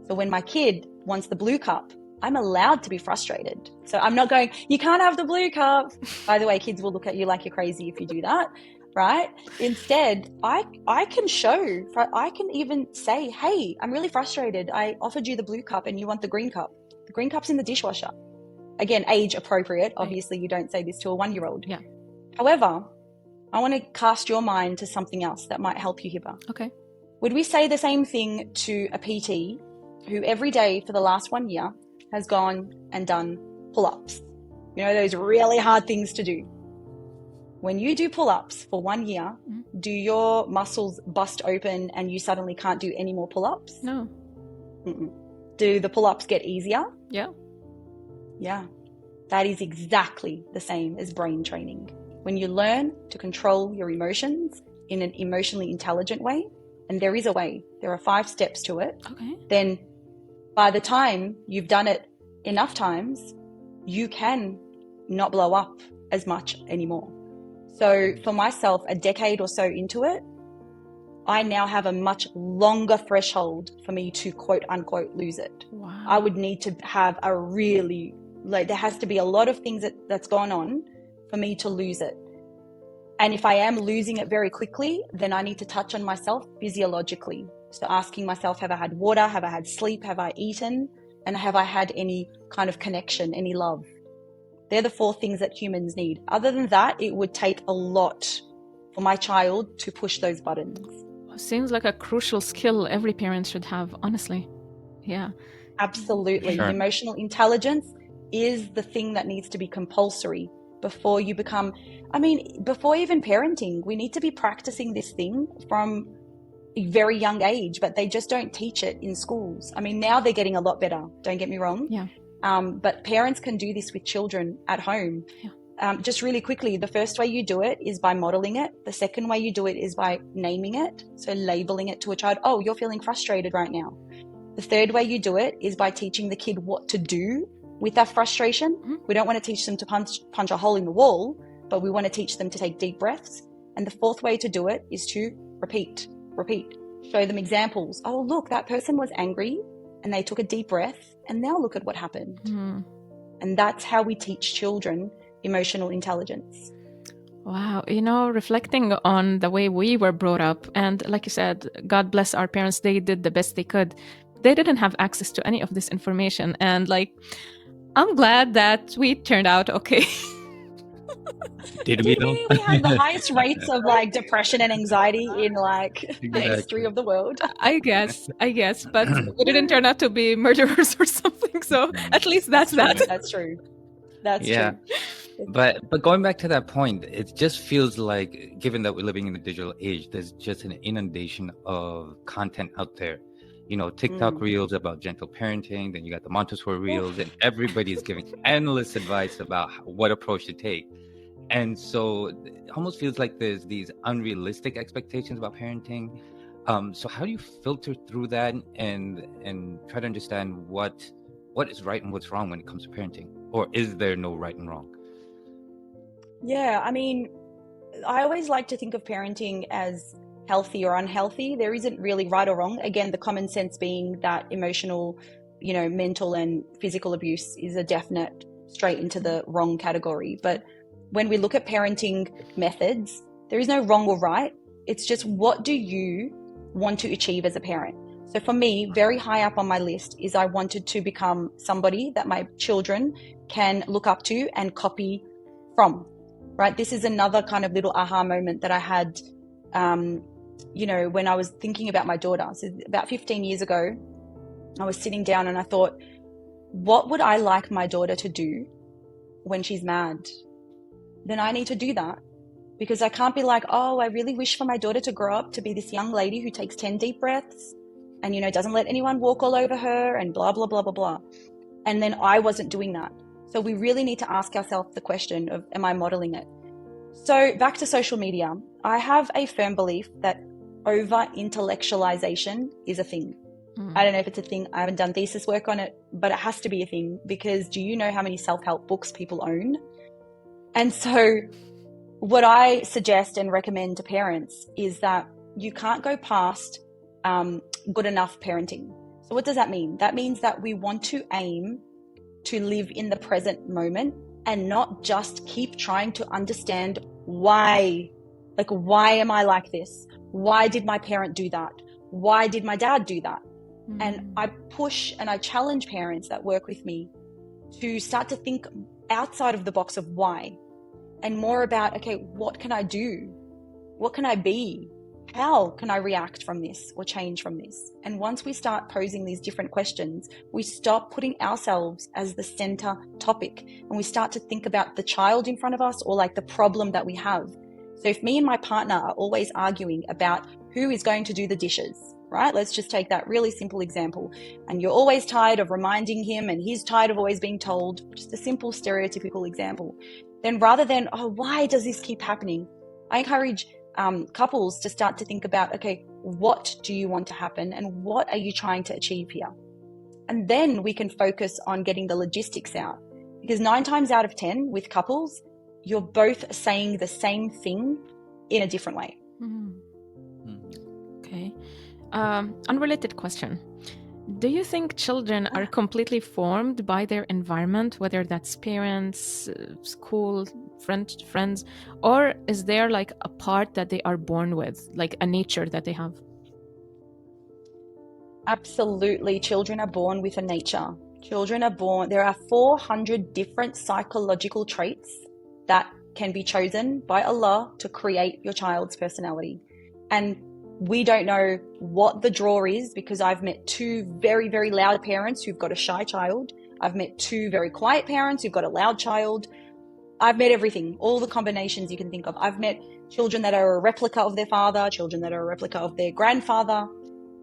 So when my kid wants the blue cup, I'm allowed to be frustrated. So I'm not going, you can't have the blue cup. By the way, kids will look at you like you're crazy if you do that, right? Instead, I can even say, hey, I'm really frustrated. I offered you the blue cup and you want the green cup. The green cup's in the dishwasher. Again, age appropriate. Obviously, you don't say this to a 1-year-old. Yeah. However, I want to cast your mind to something else that might help you, Hiba. Okay. Would we say the same thing to a PT who every day for the last 1 year has gone and done pull-ups? Those really hard things to do. When you do pull-ups for 1 year, do your muscles bust open and you suddenly can't do any more pull-ups? No. Do the pull-ups get easier? Yeah. Yeah, that is exactly the same as brain training. When you learn to control your emotions in an emotionally intelligent way, and there is a way, there are 5 steps to it, then by the time you've done it enough times, you can not blow up as much anymore. So for myself, a decade or so into it, I now have a much longer threshold for me to quote unquote lose it. Wow. I would need to have a really, there has to be a lot of things that's gone on for me to lose it. And if I am losing it very quickly, then I need to touch on myself physiologically. So asking myself, have I had water? Have I had sleep? Have I eaten? And have I had any kind of connection, any love? They're the 4 things that humans need. Other than that, it would take a lot for my child to push those buttons. Seems like a crucial skill every parent should have, honestly. Yeah. Absolutely. Sure. Emotional intelligence is the thing that needs to be compulsory before you become, before even parenting. We need to be practicing this thing from a very young age, but they just don't teach it in schools. Now they're getting a lot better, don't get me wrong. Yeah. But parents can do this with children at home. Yeah. Just really quickly, the first way you do it is by modeling it. The second way you do it is by naming it. So labeling it to a child. Oh, you're feeling frustrated right now. The third way you do it is by teaching the kid what to do with that frustration. We don't want to teach them to punch a hole in the wall, but we want to teach them to take deep breaths. And the fourth way to do it is to repeat. Show them examples. Oh, look, that person was angry and they took a deep breath and now look at what happened. And that's how we teach children emotional intelligence. Wow. Reflecting on the way we were brought up, and like you said, God bless our parents, they did the best they could. They didn't have access to any of this information. And I'm glad that we turned out okay. Did we? We had the highest rates of depression and anxiety in the history of the world. I guess, but we didn't turn out to be murderers or something. So at least that's that. That's true. That's true. But going back to that point, it just feels like, given that we're living in the digital age, there's just an inundation of content out there. TikTok reels about gentle parenting, then you got the Montessori reels, and everybody's giving endless advice about what approach to take. And so it almost feels like there's these unrealistic expectations about parenting. So how do you filter through that and try to understand what is right and what's wrong when it comes to parenting? Or is there no right and wrong? Yeah, I mean, I always like to think of parenting as healthy or unhealthy. There isn't really right or wrong. Again, the common sense being that emotional, mental and physical abuse is a definite straight into the wrong category. But when we look at parenting methods, there is no wrong or right. It's just, what do you want to achieve as a parent? So for me, very high up on my list is I wanted to become somebody that my children can look up to and copy from. Right. This is another kind of little aha moment that I had, when I was thinking about my daughter. So about 15 years ago, I was sitting down and I thought, what would I like my daughter to do when she's mad? Then I need to do that, because I can't be like, oh, I really wish for my daughter to grow up to be this young lady who takes 10 deep breaths and, doesn't let anyone walk all over her and blah, blah, blah, blah, blah. And then I wasn't doing that. So we really need to ask ourselves the question of, am I modeling it? So back to social media, I have a firm belief that over-intellectualization is a thing. I don't know if it's a thing. I haven't done thesis work on it, but it has to be a thing, because do you know how many self-help books people own? And so what I suggest and recommend to parents is that you can't go past good enough parenting. So what does that mean? That means that we want to aim to live in the present moment and not just keep trying to understand why. Like, why am I like this? Why did my parent do that? Why did my dad do that? And I push and I challenge parents that work with me to start to think outside of the box of why, and more about, okay, what can I do? What can I be? How can I react from this or change from this? And once we start posing these different questions, we stop putting ourselves as the center topic, and we start to think about the child in front of us, or like the problem that we have. So if me and my partner are always arguing about who is going to do the dishes, right? Let's just take that really simple example. And you're always tired of reminding him, and he's tired of always being told, just a simple stereotypical example. Then rather than, oh, why does this keep happening? I encourage couples to start to think about, okay, what do you want to happen and what are you trying to achieve here? And then we can focus on getting the logistics out, because 9 times out of 10 with couples, you're both saying the same thing in a different way. Okay. Unrelated question. Do you think children are completely formed by their environment, whether that's parents, school, friends, or is there like a part that they are born with, like a nature that they have? Absolutely. Children are born with a nature. Children are born, there are 400 different psychological traits that can be chosen by Allah to create your child's personality. And we don't know what the draw is, because I've met 2 very, very loud parents who've got a shy child. I've met 2 very quiet parents who've got a loud child. I've met everything, all the combinations you can think of. I've met children that are a replica of their father, children that are a replica of their grandfather.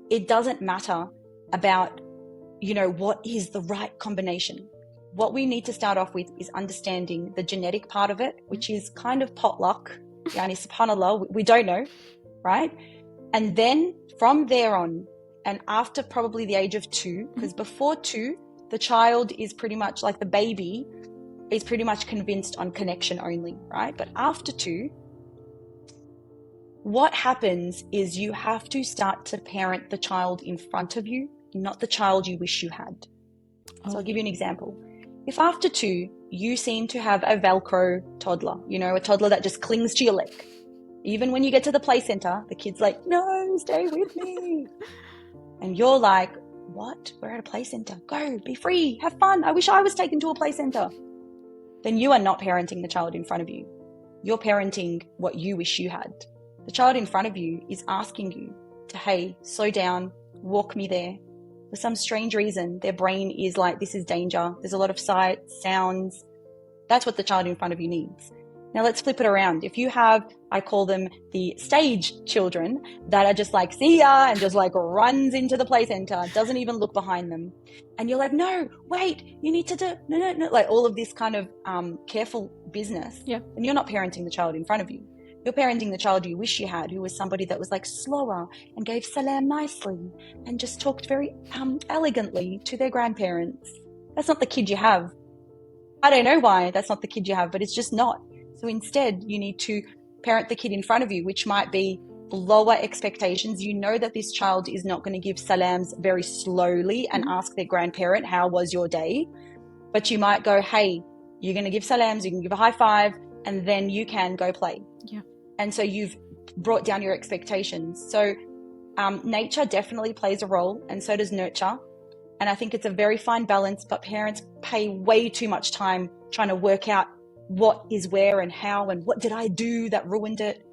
It doesn't matter about, what is the right combination. What we need to start off with is understanding the genetic part of it, which is kind of potluck. Yani, subhanAllah, we don't know, right? And then from there on, and after probably the age of 2, because before 2, the child is pretty much like the baby is pretty much convinced on connection only, right? But after 2, what happens is you have to start to parent the child in front of you, not the child you wish you had. So I'll give you an example. If after 2, you seem to have a Velcro toddler, a toddler that just clings to your leg. Even when you get to the play center, the kid's like, no, stay with me. And you're like, what? We're at a play center. Go, be free, have fun. I wish I was taken to a play center. Then you are not parenting the child in front of you. You're parenting what you wish you had. The child in front of you is asking you to, hey, slow down, walk me there. For some strange reason, their brain is like, this is danger. There's a lot of sights, sounds. That's what the child in front of you needs. Now let's flip it around. If you have, I call them the stage children that are just like, see ya, and just like runs into the play center, doesn't even look behind them. And you're like, no, wait, you need to do, no, like all of this kind of careful business. Yeah. And you're not parenting the child in front of you. You're parenting the child you wish you had, who was somebody that was like slower and gave salam nicely and just talked very elegantly to their grandparents. That's not the kid you have. I don't know why that's not the kid you have, but it's just not. So instead, you need to parent the kid in front of you, which might be lower expectations. You know that this child is not going to give salams very slowly and ask their grandparent, how was your day? But you might go, hey, you're going to give salams, you can give a high five, and then you can go play. Yeah. And so you've brought down your expectations. So nature definitely plays a role, and so does nurture. And I think it's a very fine balance, but parents pay way too much time trying to work out what is where and how and what did I do that ruined it.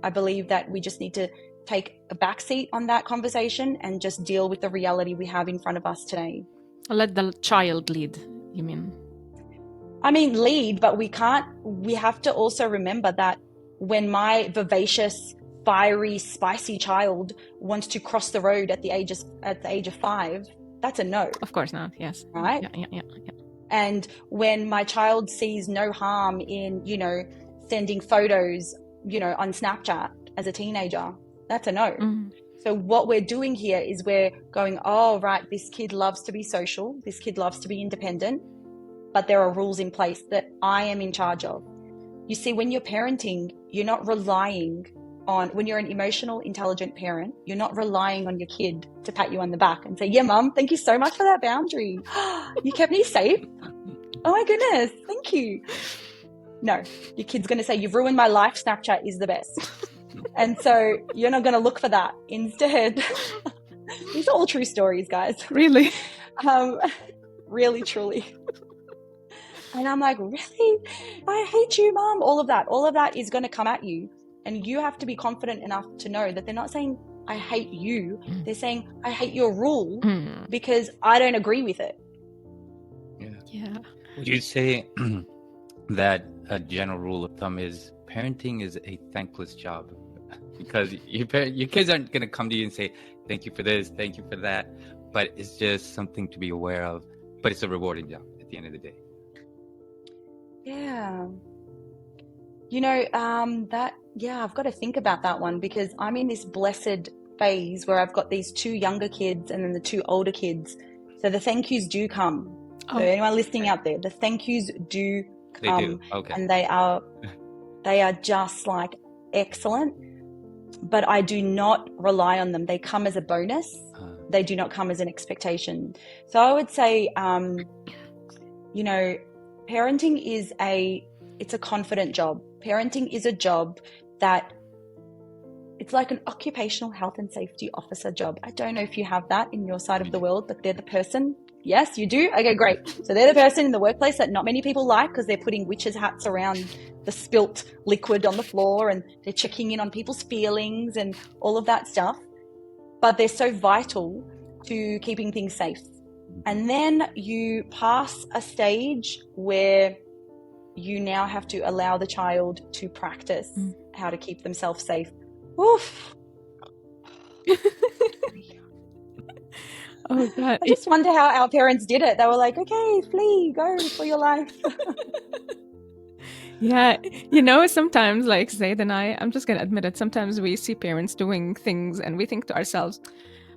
I believe that we just need to take a backseat on that conversation and just deal with the reality we have in front of us today. Let the child lead, you mean? I mean, lead, but we have to also remember that when my vivacious, fiery, spicy child wants to cross the road at the age of 5, that's a no. Of course not, yes. Right? Yeah. And when my child sees no harm in, sending photos, on Snapchat as a teenager, that's a no. Mm-hmm. So what we're doing here is we're going, oh, right, this kid loves to be social. This kid loves to be independent, but there are rules in place that I am in charge of. You see, when you're parenting, you're not relying on, when you're an emotional, intelligent parent, you're not relying on your kid to pat you on the back and say, yeah, mum, thank you so much for that boundary. You kept me safe. Oh my goodness, thank you. No, your kid's going to say, you've ruined my life. Snapchat is the best. And so you're not going to look for that. Instead, these are all true stories, guys. Really? Really, truly. And I'm like, really? I hate you, mom. All of that is going to come at you. And you have to be confident enough to know that they're not saying, I hate you. They're saying, I hate your rule because I don't agree with it. Yeah. Would you say that a general rule of thumb is parenting is a thankless job? Because your kids aren't going to come to you and say, thank you for this, thank you for that. But it's just something to be aware of. But it's a rewarding job at the end of the day. Yeah. I've got to think about that one because I'm in this blessed phase where I've got these 2 younger kids and then the 2 older kids. So the thank yous do come. So anyone listening out there, the thank yous do come. They do. Okay. And they are just like excellent, but I do not rely on them. They come as a bonus. They do not come as an expectation. So I would say, parenting is it's a confident job. Parenting is a job that it's like an occupational health and safety officer job. I don't know if you have that in your side of the world, but they're the person. Yes, you do? Okay, great. So they're the person in the workplace that not many people like because they're putting witches' hats around the spilt liquid on the floor and they're checking in on people's feelings and all of that stuff. But they're so vital to keeping things safe. And then you pass a stage where you now have to allow the child to practice how to keep themselves safe. Oof. Oh God. I just wonder how our parents did it. They were like, okay, flee, go for your life. Yeah, sometimes like Zaid and I'm just going to admit it, sometimes we see parents doing things and we think to ourselves,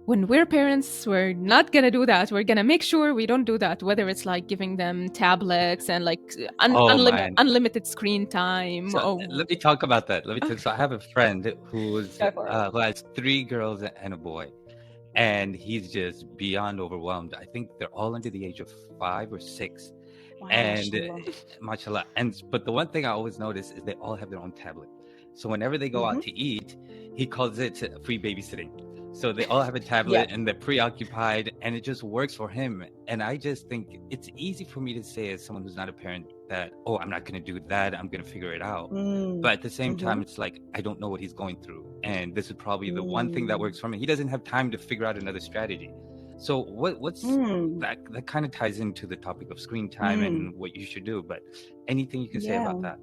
when we're parents, we're not going to do that. We're going to make sure we don't do that, whether it's like giving them tablets and like unlimited screen time. So, let me talk about that. So I have a friend who has 3 girls and a boy, and he's just beyond overwhelmed. I think they're all under the age of 5 or 6. Wow, And mashallah. But the one thing I always notice is they all have their own tablet. So whenever they go out to eat, he calls it free babysitting. So they all have a tablet and they're preoccupied, and it just works for him. And I just think it's easy for me to say as someone who's not a parent that, oh, I'm not going to do that. I'm going to figure it out. But at the same time, it's like, I don't know what he's going through. And this is probably the one thing that works for him. He doesn't have time to figure out another strategy. So what's that kind of ties into the topic of screen time and what you should do. But anything you can say about that?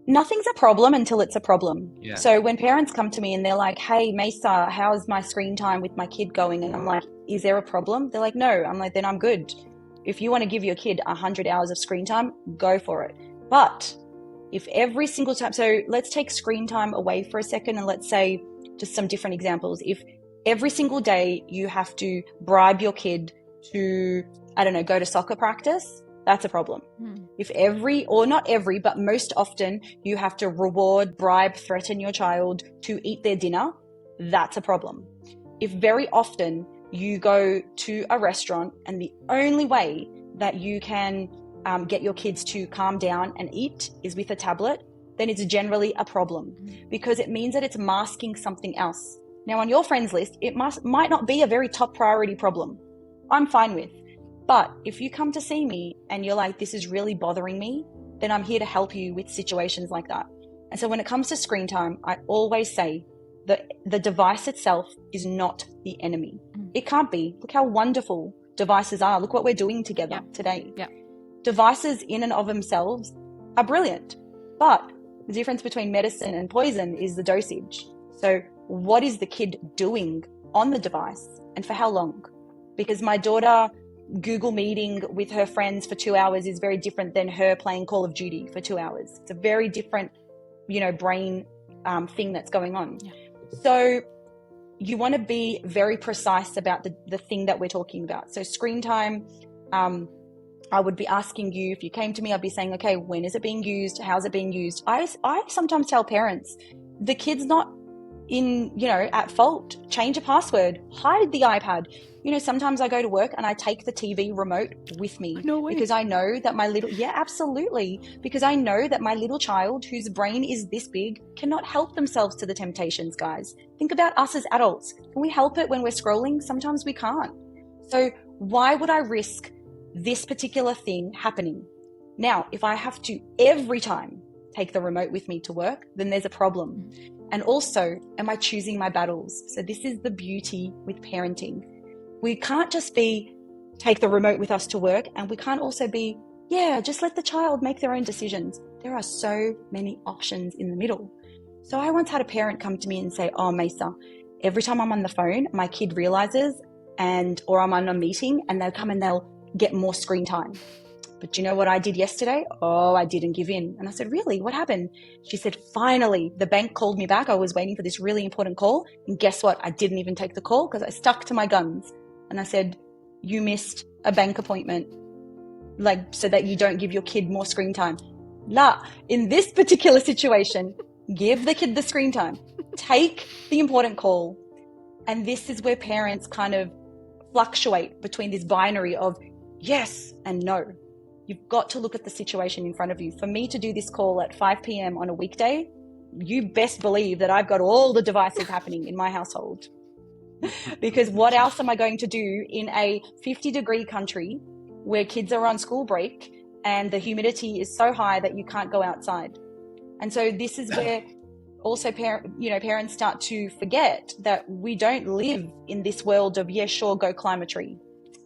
Nothing's a problem until it's a problem. Yeah. So when parents come to me and they're like, hey, Maysaa, how's my screen time with my kid going? And I'm like, is there a problem? They're like, no. I'm like, then I'm good. If you want to give your kid 100 hours of screen time, go for it. But if every single time, so let's take screen time away for a second and let's say just some different examples. If every single day you have to bribe your kid to, I don't know, go to soccer practice, that's a problem. If every, or not every, but most often you have to reward, bribe, threaten your child to eat their dinner, that's a problem. If very often you go to a restaurant and the only way that you can get your kids to calm down and eat is with a tablet, then it's generally a problem because it means that it's masking something else. Now on your friends list, it might not be a very top priority problem. I'm fine with. But if you come to see me and you're like, this is really bothering me, then I'm here to help you with situations like that. And so when it comes to screen time, I always say that the device itself is not the enemy. It can't be. Look how wonderful devices are. Look what we're doing together today. Yeah. Devices in and of themselves are brilliant. But the difference between medicine and poison is the dosage. So what is the kid doing on the device and for how long? Because my daughter Google meeting with her friends for 2 hours is very different than her playing Call of Duty for 2 hours. It's a very different, brain thing that's going on. Yeah. So you want to be very precise about the thing that we're talking about. So screen time, I would be asking you, if you came to me, I'd be saying, okay, when is it being used? How's it being used? I sometimes tell parents, the kid's not at fault. Change a password, hide the iPad. Sometimes I go to work and I take the TV remote with me. No way. Because I know that absolutely. Because I know that my little child whose brain is this big cannot help themselves to the temptations, guys. Think about us as adults. Can we help it when we're scrolling? Sometimes we can't. So why would I risk this particular thing happening? Now, if I have to every time take the remote with me to work, then there's a problem. And also, am I choosing my battles? So this is the beauty with parenting. We can't just take the remote with us to work, and we can't also just let the child make their own decisions. There are so many options in the middle. So I once had a parent come to me and say, oh, Maysaa, every time I'm on the phone, my kid realizes or I'm on a meeting and they'll come and they'll get more screen time. But you know what I did yesterday? Oh, I didn't give in. And I said, really? What happened? She said, finally, the bank called me back. I was waiting for this really important call. And guess what? I didn't even take the call because I stuck to my guns. And I said, you missed a bank appointment, so that you don't give your kid more screen time. In this particular situation, give the kid the screen time. Take the important call. And this is where parents kind of fluctuate between this binary of yes and no. You've got to look at the situation in front of you. For me to do this call at 5 p.m. on a weekday, you best believe that I've got all the devices happening in my household. Because what else am I going to do in a 50-degree country where kids are on school break and the humidity is so high that you can't go outside? And so this is where also parents start to forget that we don't live in this world of, go climb a tree.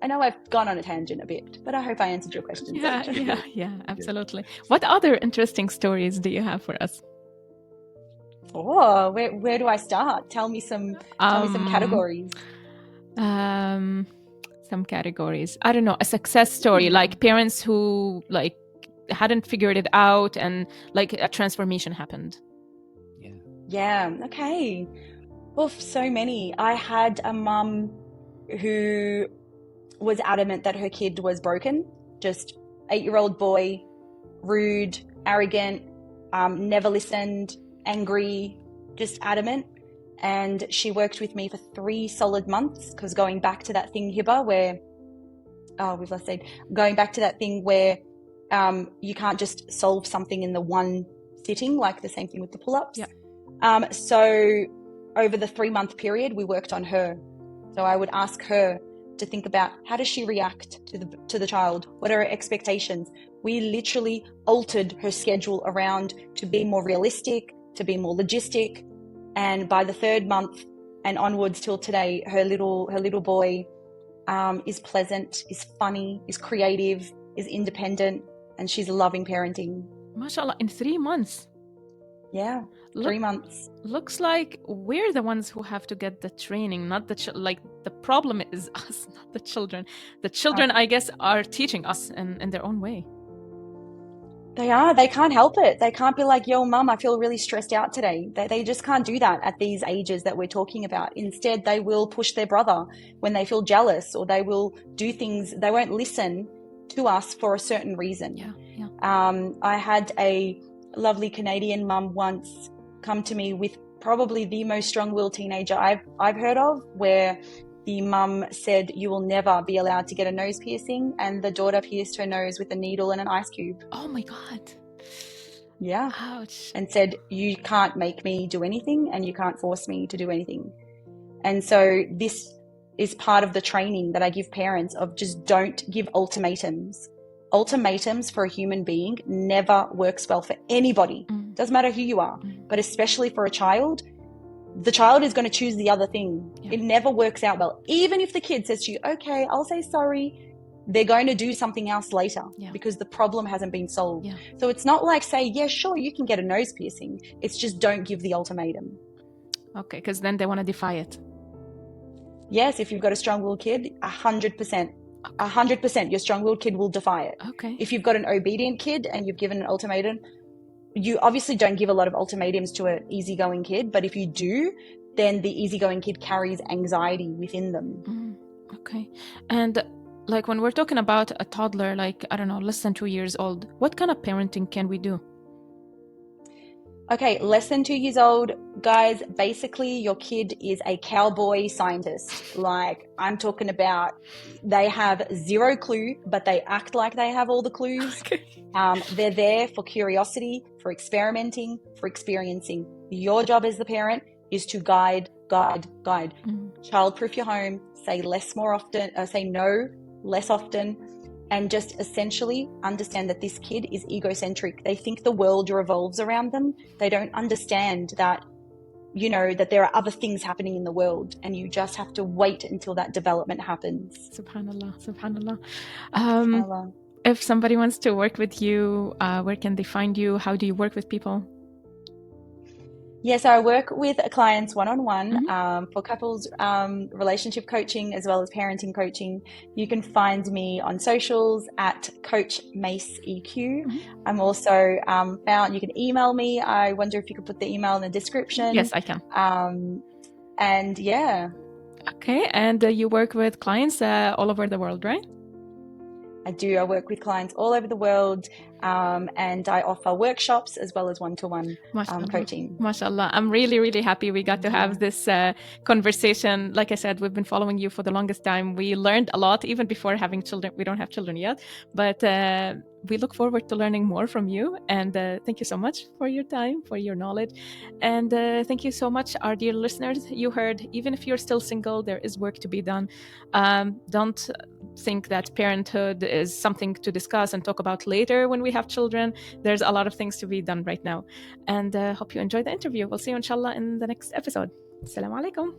I know I've gone on a tangent a bit, but I hope I answered your question. Yeah, absolutely. What other interesting stories do you have for us? Oh, where do I start? Tell me some categories. Some categories. I don't know, a success story, like parents who hadn't figured it out and a transformation happened. Yeah. Okay. Well, so many. I had a mum who was adamant that her kid was broken. Just 8-year-old boy, rude, arrogant, never listened, angry, just adamant. And she worked with me for 3 solid months, because going back to that thing, Hiba, where going back to that thing where you can't just solve something in the one sitting, like the same thing with the pull-ups. Yeah. So over the 3-month period, we worked on her. So I would ask her to think about, how does she react to the child? What are her expectations? We literally altered her schedule around to be more realistic, to be more logistic. And by the 3rd month and onwards till today, her little boy is pleasant, is funny, is creative, is independent, and she's loving parenting. MashaAllah, in 3 months. Yeah, 3 months. Looks like we're the ones who have to get the training, not the like the problem is us, not the children. The children, I guess, are teaching us in their own way. They are. They can't help it. They can't be like, yo, mum, I feel really stressed out today. They just can't do that at these ages that we're talking about. Instead, they will push their brother when they feel jealous, or they will do things. They won't listen to us for a certain reason. Yeah. I had a lovely Canadian mum once come to me with probably the most strong-willed teenager I've heard of, where the mum said, you will never be allowed to get a nose piercing, and the daughter pierced her nose with a needle and an ice cube. Oh my God. Yeah. Ouch. And said, you can't make me do anything, and you can't force me to do anything. And so this is part of the training that I give parents of just don't give ultimatums. Ultimatums for a human being never works well for anybody. Doesn't matter who you are, but especially for a child. The child is going to choose the other thing. Yeah. It never works out well. Even if the kid says to you, okay, I'll say sorry, they're going to do something else later because the problem hasn't been solved. Yeah. So it's not like, say, yeah, sure, you can get a nose piercing. It's just don't give the ultimatum. Okay, because then they want to defy it. Yes, if you've got a strong-willed kid, 100%. 100%, your strong-willed kid will defy it. Okay. If you've got an obedient kid and you've given an ultimatum, you obviously don't give a lot of ultimatums to an easygoing kid, but if you do, then the easygoing kid carries anxiety within them. Okay. And like when we're talking about a toddler, like, I don't know, less than 2 years old, what kind of parenting can we do? Okay, less than 2 years old, guys, basically your kid is a cowboy scientist. Like, I'm talking about, they have zero clue, but they act like they have all the clues. Okay. They're there for curiosity, for experimenting, for experiencing. Your job as the parent is to guide. Childproof your home, say less more often, say no less often, and just essentially understand that this kid is egocentric. They think the world revolves around them. They don't understand that, you know, that there are other things happening in the world, and you just have to wait until that development happens. Subhanallah. Subhanallah. If somebody wants to work with you, where can they find you? How do you work with people? Yes, I work with clients one-on-one for couples relationship coaching as well as parenting coaching. You can find me on socials at Coach Maysaa. I'm also found, you can email me. I wonder if you could put the email in the description. Yes, I can. And yeah. Okay, and you work with clients all over the world, right? I do. I work with clients all over the world, and I offer workshops as well as one-to-one coaching. MashaAllah. I'm really, really happy we got to have this conversation. Like I said, we've been following you for the longest time. We learned a lot even before having children. We don't have children yet, but we look forward to learning more from you. And thank you so much for your time, for your knowledge. And thank you so much, our dear listeners. You heard, even if you're still single, there is work to be done. Don't think that parenthood is something to discuss and talk about later when we have children. There's a lot of things to be done right now. And hope you enjoyed the interview. We'll see you inshallah in the next episode. Assalamu alaikum.